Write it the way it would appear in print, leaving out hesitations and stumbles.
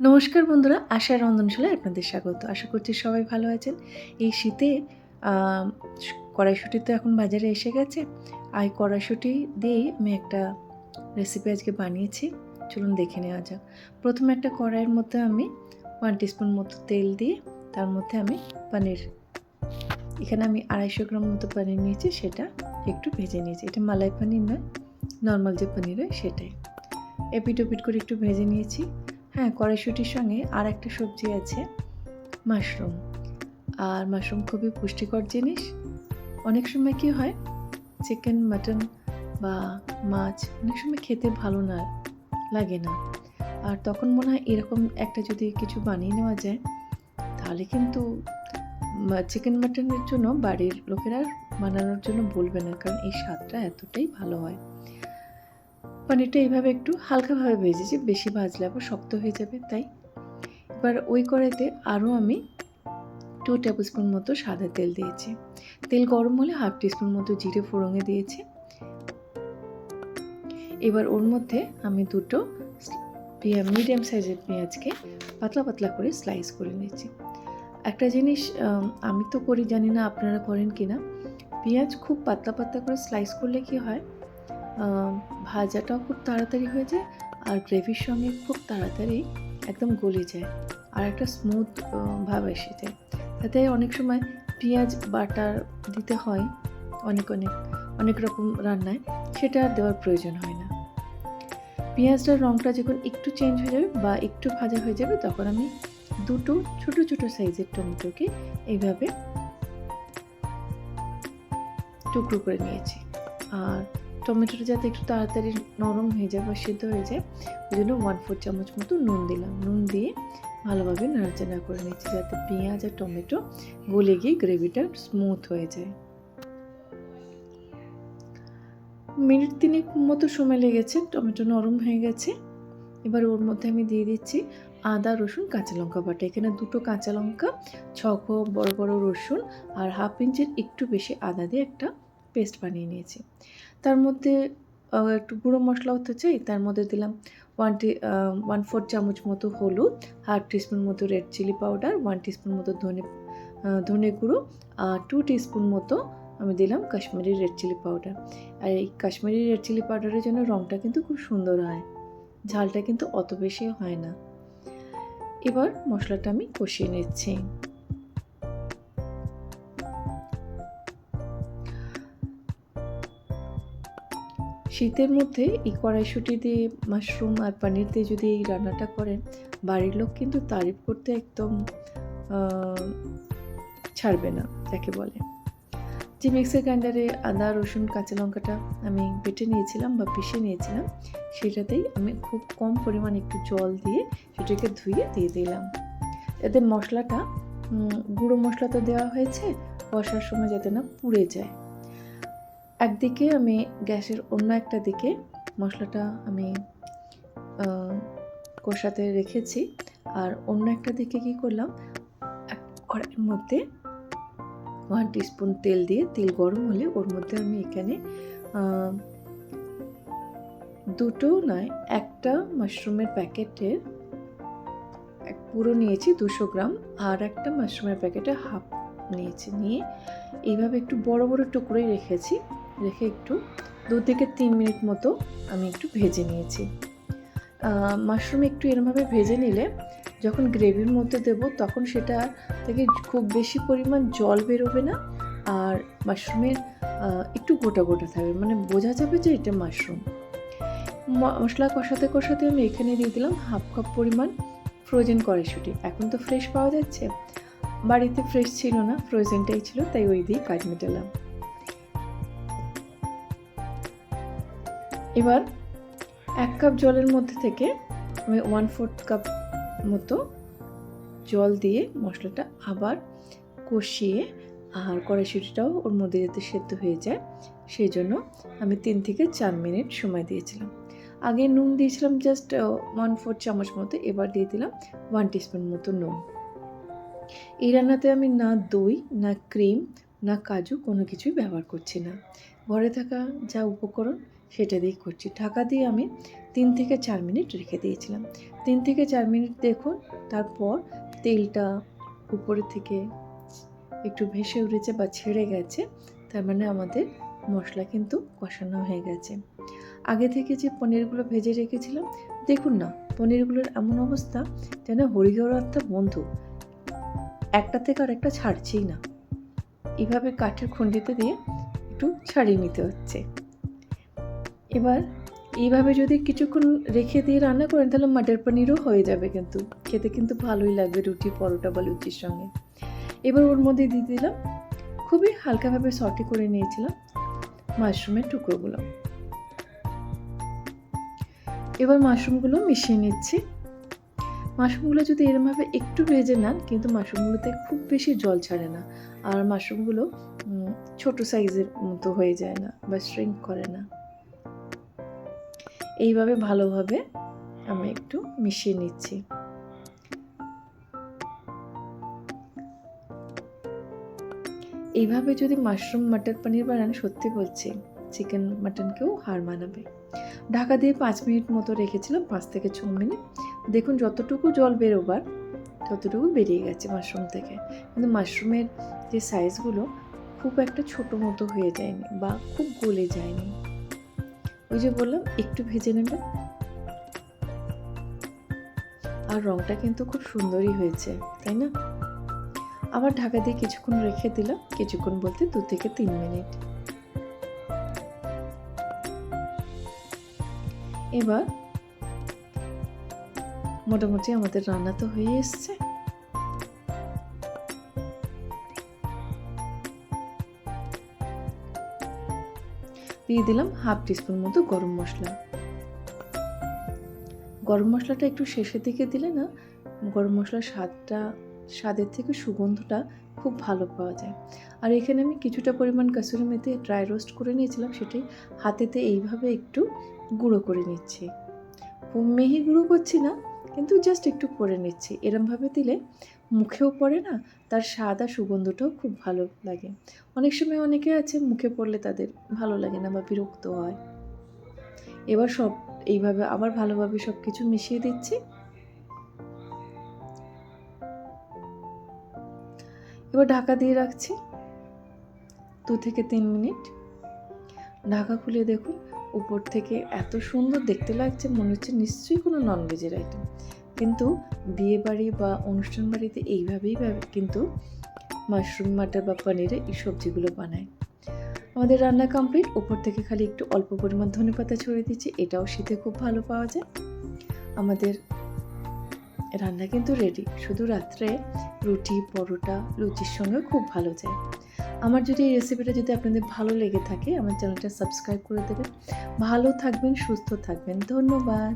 নমস্কার বন্ধুরা, আশার রন্ধনশালায় আপনাদের স্বাগত। আশা করছি সবাই ভালো আছেন। এই শীতে কড়াইশুঁটি তো এখন বাজারে এসে গেছে। আর কড়াইশুঁটি দিয়েই আমি একটা রেসিপি আজকে বানিয়েছি। চলুন দেখে নেওয়া যাক। প্রথমে একটা কড়াইয়ের মধ্যে আমি 1 টিস্পুন মতো তেল দিয়ে তার মধ্যে আমি পনির, এখানে আমি 250 গ্রাম মতো পনির নিয়েছি, সেটা একটু ভেজে নিয়েছি। এটা মালাই পনির নয়, নর্মাল যে পনির হয় সেটাই। এপিট ওপিট করে একটু ভেজে নিয়েছি। হ্যাঁ, কড়াইশুঁটির সঙ্গে আর একটা সবজি আছে, মাশরুম। আর মাশরুম খুবই পুষ্টিকর জিনিস। অনেক সময় কী হয়, চিকেন, মাটন বা মাছ অনেক সময় খেতে ভালো লাগে না। আর তখন মনে হয় এরকম একটা যদি কিছু বানিয়ে নেওয়া যায়, তাহলে কিন্তু চিকেন মাটনের জন্য বাড়ির লোকেরা বানানোর জন্য বলবে না, কারণ এই স্বাদটা এতটাই ভালো হয়। পনিরটা এইভাবে একটু হালকাভাবে ভেজেছি, বেশি ভাজলে আবার শক্ত হয়ে যাবে, তাই। এবার ওই কড়াইতে আরও আমি 2 টেবিল স্পুন মতো সাদা তেল দিয়েছি। তেল গরম হলে 1/2 টিস্পুন মতো জিরে ফোড়নে দিয়েছি। এবার ওর মধ্যে আমি দুটো মিডিয়াম সাইজের পেঁয়াজকে পাতলা পাতলা করে স্লাইস করে নিয়েছি। একটা জিনিস আমি তো করি, জানি না আপনারা করেন কি না। পেঁয়াজ খুব পাতলা পাতলা করে স্লাইস করলে কি হয়, ভাজাটাও খুব তাড়াতাড়ি হয়ে যায়, আর গ্রেভির সঙ্গে খুব তাড়াতাড়ি একদম গলে যায়, আর একটা স্মুথ ভাব এসে যায়। তাতে অনেক সময় পেঁয়াজ বাটার দিতে হয় অনেক রকম রান্নায়, সেটা আর দেওয়ার প্রয়োজন হয় না। পেঁয়াজটার রঙটা যখন একটু চেঞ্জ হয়ে যাবে বা একটু ভাজা হয়ে যাবে, তখন আমি দুটো ছোট ছোট সাইজের টমেটোকে এইভাবে টুকরো করে নিয়েছি। আর টমেটোটা যাতে একটু তাড়াতাড়ি নরম হয়ে যায় বা সিদ্ধ হয়ে যায়, ওই জন্য 1/4 চামচ মতো নুন দিলাম। নুন দিয়ে ভালোভাবে নাড়াচাড়া করে নিচ্ছি, যাতে পেঁয়াজ আর টমেটো গলে গিয়ে গ্রেভিটা স্মুথ হয়ে যায়। মিনিট 3 মতো সময় লেগেছে, টমেটো নরম হয়ে গেছে। এবার ওর মধ্যে আমি দিয়ে দিচ্ছি আদা, রসুন, কাঁচা লঙ্কা বাটা। এখানে 2টো কাঁচা লঙ্কা, 6 কোয়া বড় বড় রসুন আর 1/2 ইঞ্চির একটু বেশি আদা দিয়ে একটা পেস্ট বানিয়ে নিয়েছি। তার মধ্যে একটু গুঁড়ো মশলাও তো চাই, তার মধ্যে দিলাম 1/4 চামচ মতো হলুদ, 1/2 টিস্পুন মতো রেড চিলি পাউডার, 1 টিস্পুন মতো ধনে গুঁড়ো, আর 2 টিস্পুন মতো আমি দিলাম কাশ্মীরি রেড চিলি পাউডার। আর এই কাশ্মীরি রেড চিলি পাউডারের জন্য রঙটা কিন্তু খুব সুন্দর হয়, ঝালটা কিন্তু অত বেশি হয় না। এবার মশলাটা আমি কষিয়ে নিচ্ছি। শীতের মধ্যে এই কড়াইশুঁটি দিয়ে, মাশরুম আর পনির দিয়ে যদি এই রান্নাটা করেন, বাড়ির লোক কিন্তু তারিফ করতে একদম ছাড়বে না, যাকে বলে। যে মিক্সার গ্রাইন্ডারে আদা, রসুন, কাঁচা লঙ্কাটা আমি বেটে নিয়েছিলাম বা পিষে নিয়েছিলাম, সেটাতেই আমি খুব কম পরিমাণ একটু জল দিয়ে সেটাকে ধুয়ে দিয়ে দিলাম। এতে মশলাটা, গুঁড়ো মশলা তো দেওয়া হয়েছে, কষার সময় যাতে না পুড়ে যায়। একদিকে আমি গ্যাসের অন্য একটা দিকে মশলাটা আমি কষাতে রেখেছি, আর অন্য একটা দিকে কী করলাম, কড়াইয়ের মধ্যে 1 টিস্পুন তেল দিয়ে, তেল গরম হলে ওর মধ্যে আমি এখানে দুটো নয়, একটা মাশরুমের প্যাকেটের পুরো নিয়েছি 200 গ্রাম, আর একটা মাশরুমের প্যাকেটে হাফ নিয়েছি। নিয়ে এইভাবে একটু বড় বড় টুকরোই রেখেছি, রেখে একটু 2 থেকে 3 মিনিট মতো আমি একটু ভেজে নিয়েছি। মাশরুম একটু এরমভাবে ভেজে নিলে যখন গ্রেভির মধ্যে দেব, তখন সেটা থেকে খুব বেশি পরিমাণ জল বেরোবে না, আর মাশরুমের একটু গোটা গোটা থাকবে, মানে বোঝা যাবে যে এটা মাশরুম। মশলা কষাতে কষাতে আমি এখানে দিয়ে দিলাম 1/2 কাপ পরিমাণ ফ্রোজেন কড়াইশুঁটি। এখন তো ফ্রেশ পাওয়া যাচ্ছে, বাড়িতে ফ্রেশ ছিল না, ফ্রোজেনটাই ছিল, তাই ওই দিয়ে কাজ মেটালাম। এবার 1 কাপ জলের মধ্যে থেকে আমি 1/4 কাপ মতো জল দিয়ে মশলাটা আবার কষিয়ে, আর কড়াইশুঁটিটাও ওর মধ্যে যাতে সেদ্ধ হয়ে যায়, সেই জন্য আমি 3 থেকে 4 মিনিট সময় দিয়েছিলাম। আগে নুন দিয়েছিলাম জাস্ট 1/4 চামচ মতো, এবার দিয়ে দিলাম 1 টিস্পুন মতো নুন। এই রান্নাতে আমি না দই, না ক্রিম, না কাজু কোনো কিছুই ব্যবহার করছি না। ঘরে থাকা যা উপকরণ সেটা দিয়েই করছি। ঢাকা দিয়ে আমি 3 থেকে 4 মিনিট রেখে দিয়েছিলাম। 3 থেকে 4 মিনিট দেখুন, তারপর তেলটা উপরে থেকে একটু ভেসে উঠেছে বা ছেড়ে গেছে, তার মানে আমাদের মশলা কিন্তু কষানো হয়ে গেছে। আগে থেকে যে পনিরগুলো ভেজে রেখেছিলাম, দেখুন না পনিরগুলোর এমন অবস্থা যেন হরিহর একটা বন্ধু, একটা থেকে আর একটা ছাড়ছেই না। এভাবে কাঠের খুন্ডিতে দিয়ে একটু ছাড়িয়ে নিতে হচ্ছে। এবার এইভাবে যদি কিছুক্ষণ রেখে দিয়ে রান্না করেন তাহলে মাটার পনিরও হয়ে যাবে, কিন্তু খেতে কিন্তু ভালোই লাগবে রুটি, পরোটা বা লুচির সঙ্গে। এবার ওর মধ্যে দিয়ে দিলাম, খুবই হালকাভাবে সটে করে নিয়েছিলাম মাশরুমের টুকরোগুলো। এবার মাশরুমগুলো মিশিয়ে নিচ্ছি। মাশরুমগুলো যদি এরমভাবে একটু ভেজে নেন, কিন্তু মাশরুমগুলোতে খুব বেশি জল ছাড়ে না, আর মাশরুমগুলো ছোট সাইজের মতো হয়ে যায় না বা শ্রিঙ্ক করে না। এইভাবে ভালোভাবে আমি একটু মিশিয়ে নিচ্ছি। এইভাবে যদি মাশরুম মাটার পনির বানান, সত্যি বলছি চিকেন মাটনকেও হার মানাবে। ঢাকা দিয়ে 5 মিনিট মতো রেখেছিলাম, 5 থেকে 6 মিনিট। দেখুন যতটুকু জল বেরোবার ততটুকু বেরিয়ে গেছে মাশরুম থেকে, কিন্তু মাশরুমের যে সাইজগুলো খুব একটা ছোট মতো হয়ে যায়নি বা খুব গলে যায়নি। ওই যে বললাম একটু ভেজে নেবেন, আর রঙটা কিন্তু খুব সুন্দরই হয়েছে, তাই না? আবার ঢাকা দিয়ে কিছুক্ষণ রেখে দিলাম, কিছুক্ষণ বলতে 2 থেকে 3 মিনিট। এবার মোটামুটি আমাদের রান্না তো হয়ে এসছে। দিয়ে দিলাম হাফ টিস্পুন মতো গরম মশলা। গরম মশলাটা একটু শেষের দিকে দিলে না, গরম মশলার স্বাদের থেকে সুগন্ধটা খুব ভালো পাওয়া যায়। আর এখানে আমি কিছুটা পরিমাণ কাসুরি মেথি ড্রাই রোস্ট করে নিয়েছিলাম, সেটি হাতেতে এইভাবে একটু গুঁড়ো করে নিচ্ছি। খুব মিহি গুঁড়ো করছি না, কিন্তু জাস্ট একটু করে নিচ্ছি। এরমভাবে দিলে মুখেও পড়ে না, তার স্বাদ আর সুগন্ধটাও খুব ভালো লাগে। অনেক সময় অনেকে আছে মুখে পড়লে তাদের ভালো লাগে না বা বিরক্ত হয়। এবার সব এইভাবে আবার ভালোভাবে সব কিছু মিশিয়ে দিচ্ছি। এবার ঢাকা দিয়ে রাখছি 2 থেকে 3 মিনিট। ঢাকা খুলে দেখুন উপর থেকে এত সুন্দর দেখতে লাগছে, মনে হচ্ছে নিশ্চয়ই কোনো ননভেজের আইটেম। কিন্তু বিয়ে বাড়ি বা অনুষ্ঠান বাড়িতে এইভাবেই কিন্তু মাশরুম মাটার বা পনিরে এই সবজিগুলো বানায়। আমাদের রান্না কমপ্লিট। উপর থেকে খালি একটু অল্প পরিমাণ ধনেপাতা ছড়িয়ে দিচ্ছি, এটাও শীতে খুব ভালো পাওয়া যায়। আমাদের রান্না কিন্তু রেডি, শুধু রাত্রে রুটি, পরোটা, লুচির সঙ্গে খুব ভালো যায়। আমার যদি এই রেসিপিটা যদি আপনাদের ভালো লেগে থাকে, আমার চ্যানেলটা সাবস্ক্রাইব করে দেবেন। ভালো থাকবেন, সুস্থ থাকবেন। ধন্যবাদ।